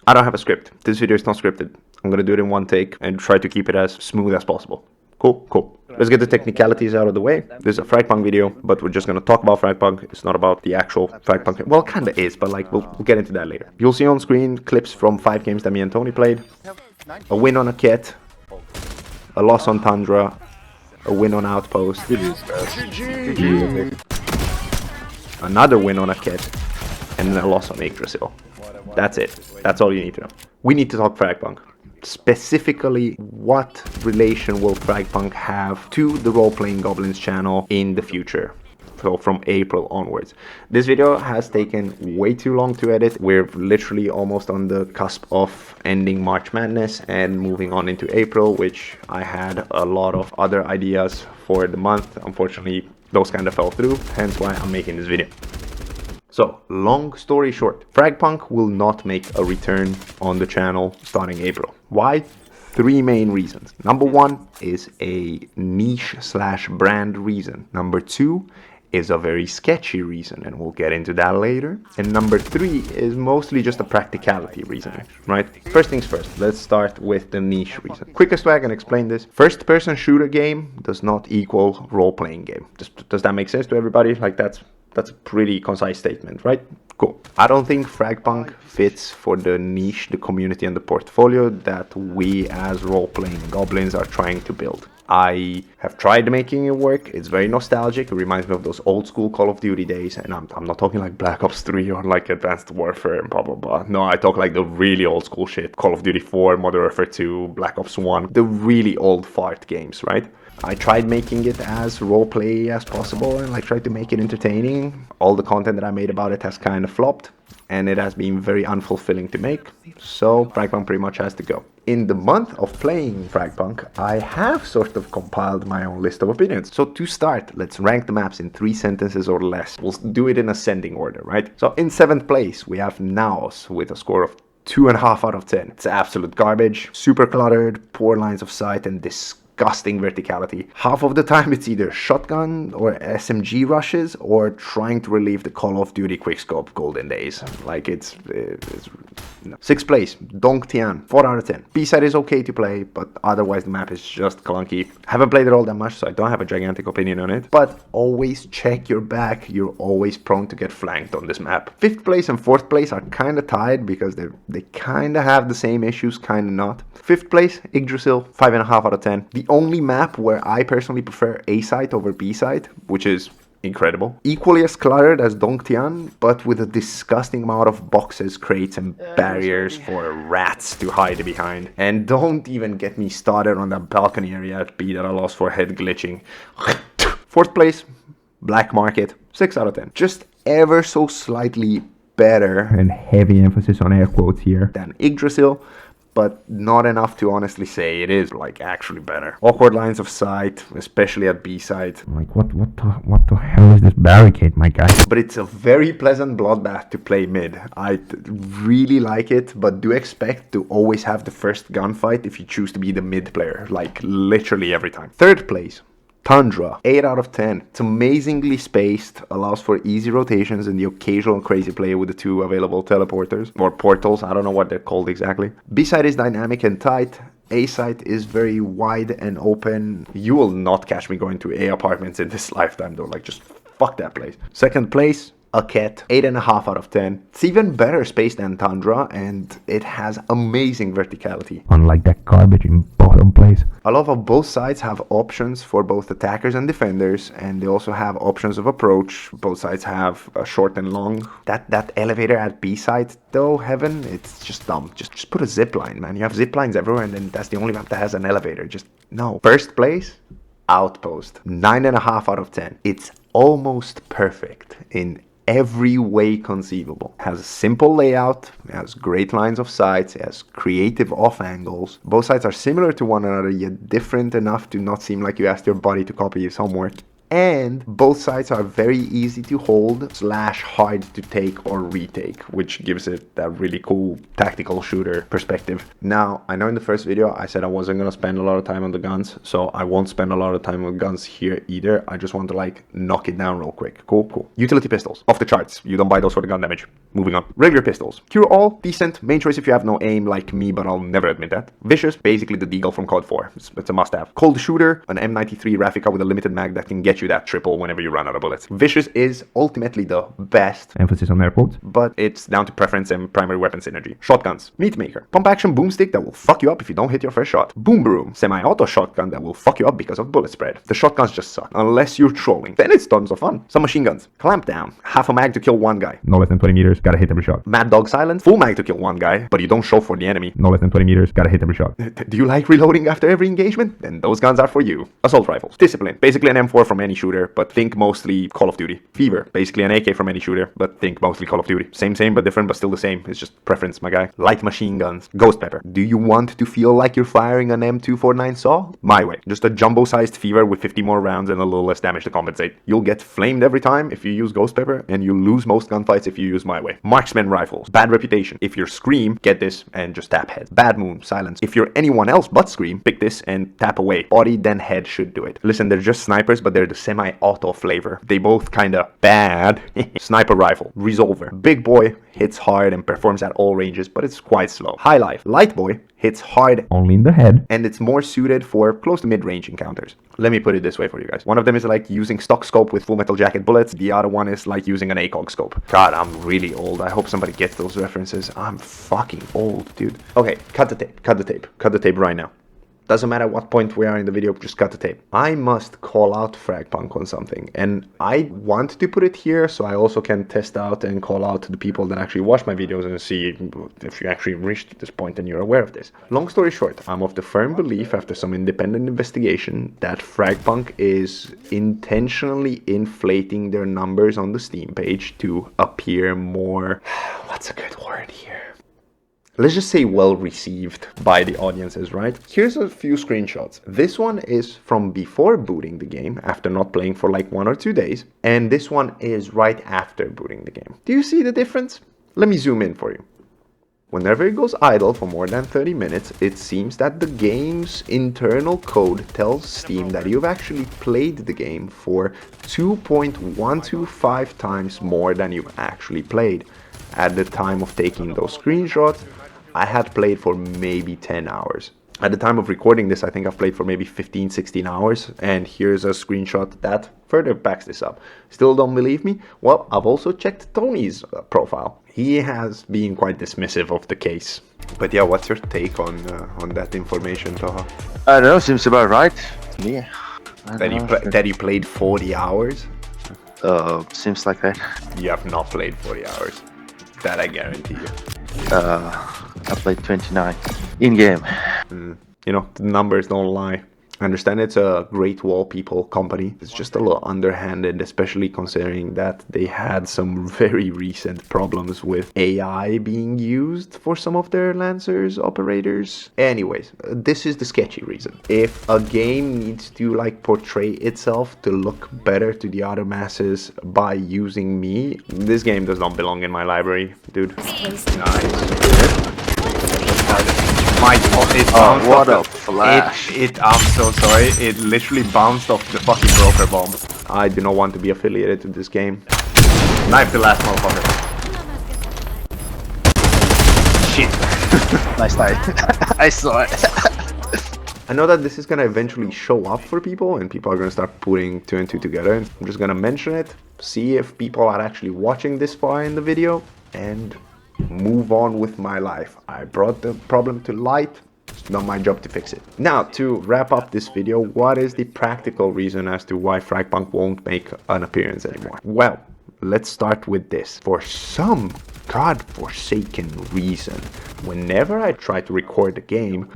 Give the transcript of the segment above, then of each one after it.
I don't have a script. This video is not scripted. I'm gonna do it in one take and try to keep it as smooth as possible. Cool. Let's get the technicalities out of the way. This is a Frag-Punk video, but we're just gonna talk about Frag-Punk. It's not about the actual Frag-Punk. Well, kinda is, but like we'll get into that later. You'll see on screen clips from 5 games that me and Tony played. A win on a kit, a loss on Tundra, a win on Outpost, another win on a kit, and a loss on Yggdrasil. That's it. That's all you need to know. We need to talk Frag-Punk. Specifically, what relation will Frag-Punk have to the Role-Playing Goblins channel in the future? So from April onwards. This video has taken way too long to edit. We're literally almost on the cusp of ending March Madness and moving on into April, which I had a lot of other ideas for the month. Unfortunately, those kind of fell through, hence why I'm making this video. So, long story short, Frag-Punk will not make a return on the channel starting April. Why? 3 main reasons. Number 1 is a niche/brand reason. Number 2 is a very sketchy reason, and we'll get into that later. And number 3 is mostly just a practicality reason, right? First things first, let's start with the niche reason. Quickest way I can explain this: first-person shooter game does not equal role-playing game. Does that make sense to everybody? Like that's a pretty concise statement, right? Cool. I don't think Frag-Punk fits for the niche, the community, and the portfolio that we as role-playing goblins are trying to build. I have tried making it work. It's very nostalgic. It reminds me of those old school Call of Duty days. And I'm not talking like Black Ops 3 or like Advanced Warfare and blah, blah, blah. No, I talk like the really old school shit. Call of Duty 4, Modern Warfare 2, Black Ops 1. The really old fart games, right? I tried making it as roleplay as possible and like tried to make it entertaining. All the content that I made about it has kind of flopped, and it has been very unfulfilling to make. So Frag-Punk pretty much has to go. In the month of playing Frag-Punk, I have sort of compiled my own list of opinions. So to start, let's rank the maps in 3 sentences or less. We'll do it in ascending order, right? So in 7th place, we have Naos with a score of 2.5 out of 10. It's absolute garbage, super cluttered, poor lines of sight, and disgusting verticality. Half of the time it's either shotgun or SMG rushes or trying to relive the Call of Duty quickscope golden days. Like it's no. 6th place, Dongtian, 4 out of 10. B-side is okay to play, but otherwise the map is just clunky. Haven't played it all that much, so I don't have a gigantic opinion on it. But always check your back. You're always prone to get flanked on this map. 5th place and 4th place are kind of tied because they kind of have the same issues, kind of not. 5th place, Yggdrasil, 5.5 out of 10. The only map where I personally prefer A-side over B-side, which is incredible. Equally as cluttered as Dongtian, but with a disgusting amount of boxes, crates, and barriers for rats to hide behind. And don't even get me started on that balcony area at B that I lost for head glitching. 4th place, Black Market, 6 out of 10. Just ever so slightly better, and heavy emphasis on air quotes here, than Yggdrasil, but not enough to honestly say it is like actually better. Awkward lines of sight, especially at B-side. Like what the hell is this barricade, my guy? But it's a very pleasant bloodbath to play mid. I really like it, but do expect to always have the first gunfight if you choose to be the mid player, like literally every time. 3rd place, Tundra, 8 out of 10. It's amazingly spaced, allows for easy rotations and the occasional crazy play with the 2 available teleporters, or portals, I don't know what they're called exactly. B-side is dynamic and tight. A-side is very wide and open. You will not catch me going to A apartments in this lifetime though, like just fuck that place. 2nd place, a cat, 8.5 out of 10. It's even better spaced than Tundra, and it has amazing verticality, unlike that garbage in bottom place. I love how both sides have options for both attackers and defenders, and they also have options of approach. Both sides have a short and long. That elevator at B side though, heaven, it's just dumb. Just put a zip line, man. You have zip lines everywhere, and then that's the only map that has an elevator. Just no. 1st place, Outpost, 9.5 out of 10. It's almost perfect in every way conceivable. It has a simple layout, it has great lines of sight, it has creative off angles. Both sides are similar to one another, yet different enough to not seem like you asked your buddy to copy his homework. and both sides are very easy to hold / hard to take or retake, which gives it that really cool tactical shooter perspective. Now, I know in the first video I said I wasn't gonna spend a lot of time on the guns, so I won't spend a lot of time on guns here either. I just want to like knock it down real quick. Cool. Utility pistols, off the charts. You don't buy those for the gun damage. Moving on. Regular pistols. Cure all, decent. Main choice if you have no aim like me, but I'll never admit that. Vicious, basically the deagle from COD 4. It's a must-have. Cold shooter, an M93 Raffica with a limited mag that can get you that triple whenever you run out of bullets. Vicious is ultimately the best. Emphasis on air quotes. But it's down to preference and primary weapon synergy. Shotguns. Meat maker. Pump action boomstick that will fuck you up if you don't hit your first shot. Boom broom. Semi-auto shotgun that will fuck you up because of bullet spread. The shotguns just suck. Unless you're trolling. Then it's tons of fun. Some machine guns. Clamp down. Half a mag to kill one guy. No less than 20 meters. Gotta hit every shot. Mad Dog silence. Full mag to kill one guy, but you don't show for the enemy. No less than 20 meters. Gotta hit every shot. Do you like reloading after every engagement? Then those guns are for you. Assault rifles. Discipline. Basically an M4 from any shooter, but think mostly Call of Duty. Fever. Basically an AK from any shooter, but think mostly Call of Duty. Same but different, but still the same. It's just preference, my guy. Light machine guns. Ghost pepper. Do you want to feel like you're firing an M249 saw? My way. Just a jumbo-sized Fever with 50 more rounds and a little less damage to compensate. You'll get flamed every time if you use Ghost pepper, and you lose most gunfights if you use my way. Marksman rifles. Bad reputation. If you're Scream, get this and just tap head. Bad Moon. Silence. If you're anyone else but Scream, pick this and tap away. Body then head should do it. Listen, they're just snipers, but they're the semi-auto flavor. They both kinda bad. Sniper rifle. Resolver. Big boy, hits hard and performs at all ranges, but it's quite slow. High life. Light boy, hits hard only in the head, and it's more suited for close to mid-range encounters. Let me put it this way for you guys. One of them is like using stock scope with Full Metal Jacket bullets. The other one is like using an ACOG scope. God, I'm really old. I hope somebody gets those references. I'm fucking old, dude. Okay, cut the tape right now. Doesn't matter what point we are in the video, just cut the tape. I must call out Frag-Punk on something, and I want to put it here so I also can test out and call out the people that actually watch my videos and see if you actually reached this point and you're aware of this. Long story short, I'm of the firm belief after some independent investigation that Frag-Punk is intentionally inflating their numbers on the Steam page to appear more... what's a good word here? Let's just say well received by the audiences, right? Here's a few screenshots. This one is from before booting the game, after not playing for like 1 or 2 days. And this one is right after booting the game. Do you see the difference? Let me zoom in for you. Whenever it goes idle for more than 30 minutes, it seems that the game's internal code tells Steam that you've actually played the game for 2.125 times more than you've actually played. At the time of taking those screenshots, I had played for maybe 10 hours. At the time of recording this, I think I've played for maybe 15, 16 hours. And here's a screenshot that further backs this up. Still don't believe me? Well, I've also checked Tony's profile. He has been quite dismissive of the case. But yeah, what's your take on that information, Taha? I don't know, seems about right to me. That you played 40 hours? Seems like that. You have not played 40 hours. That I guarantee you. I played 29 in game. You know, the numbers don't lie. I understand it's a Great Wall People company. It's just a little underhanded, especially considering that they had some very recent problems with AI being used for some of their Lancers operators. Anyways, this is the sketchy reason. If a game needs to like portray itself to look better to the other masses by using me, this game does not belong in my library, dude. Nice. My God, it bounced what off a flash. I'm so sorry. It literally bounced off the fucking broker bomb. I do not want to be affiliated to this game. Knife the last motherfucker. Shit. Nice night. I saw it. I know that this is gonna eventually show up for people and people are gonna start putting 2 and 2 together. I'm just gonna mention it, see if people are actually watching this far in the video, and move on with my life. I brought the problem to light. It's not my job to fix it. Now, to wrap up this video, what is the practical reason as to why Frag-Punk won't make an appearance anymore? Well, let's start with this. For some godforsaken reason, whenever I try to record the game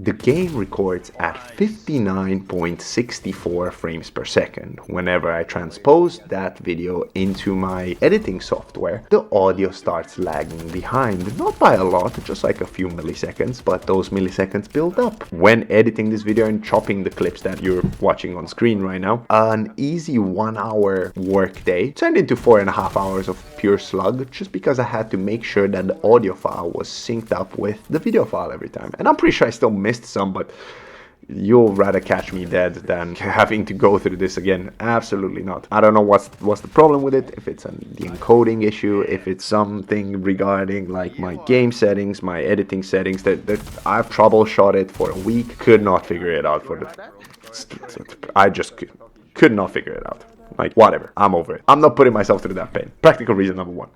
records at 59.64 frames per second. Whenever I transpose that video into my editing software, the audio starts lagging behind. Not by a lot, just like a few milliseconds, but those milliseconds build up. When editing this video and chopping the clips that you're watching on screen right now, an easy 1 hour work day turned into 4.5 hours of pure slug, just because I had to make sure that the audio file was synced up with the video file every time. And I'm pretty sure I still missed some, but you'll rather catch me dead than having to go through this again. Absolutely not. I don't know what's the problem with it, if it's the encoding issue, if it's something regarding like my game settings, my editing settings, that I've troubleshot it for a week, could not figure it out I just could not figure it out. Like, whatever, I'm over it. I'm not putting myself through that pain. Practical reason number 1.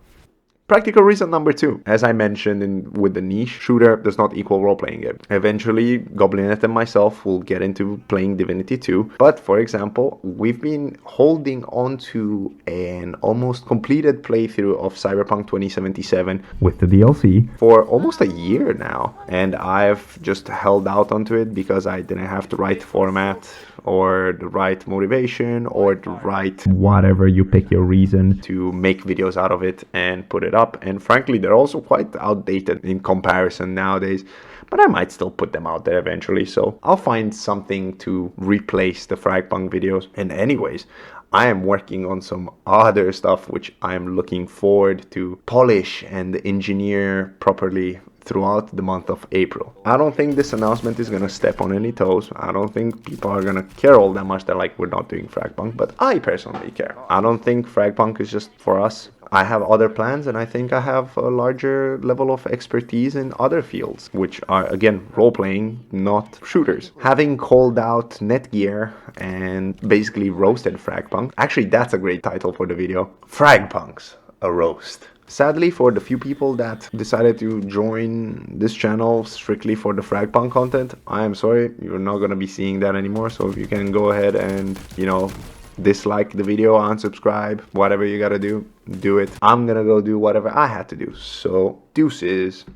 Practical reason number 2, as I mentioned with the niche, shooter does not equal role-playing game. Eventually, Goblinet and myself will get into playing Divinity 2, but for example, we've been holding on to an almost completed playthrough of Cyberpunk 2077 with the DLC for almost a year now, and I've just held out onto it because I didn't have the right format or the right motivation or the right whatever you pick your reason to make videos out of it and put it up. And frankly, they're also quite outdated in comparison nowadays, but I might still put them out there eventually, so I'll find something to replace the Frag-Punk videos. And anyways, I am working on some other stuff which I'm looking forward to polish and engineer properly throughout the month of April. I don't think this announcement is gonna step on any toes. I don't think people are gonna care all that much. They're like, we're not doing Frag-Punk, but I personally care. I don't think Frag-Punk is just for us. I have other plans, and I think I have a larger level of expertise in other fields, which are, again, role-playing, not shooters. Having called out Netgear and basically roasted Frag-Punk, actually that's a great title for the video, Frag-Punks, a roast. Sadly, for the few people that decided to join this channel strictly for the Frag-Punk content, I am sorry, you're not gonna be seeing that anymore. So if you can go ahead and, dislike the video, unsubscribe, whatever you gotta do, do it. I'm gonna go do whatever I had to do. So, deuces.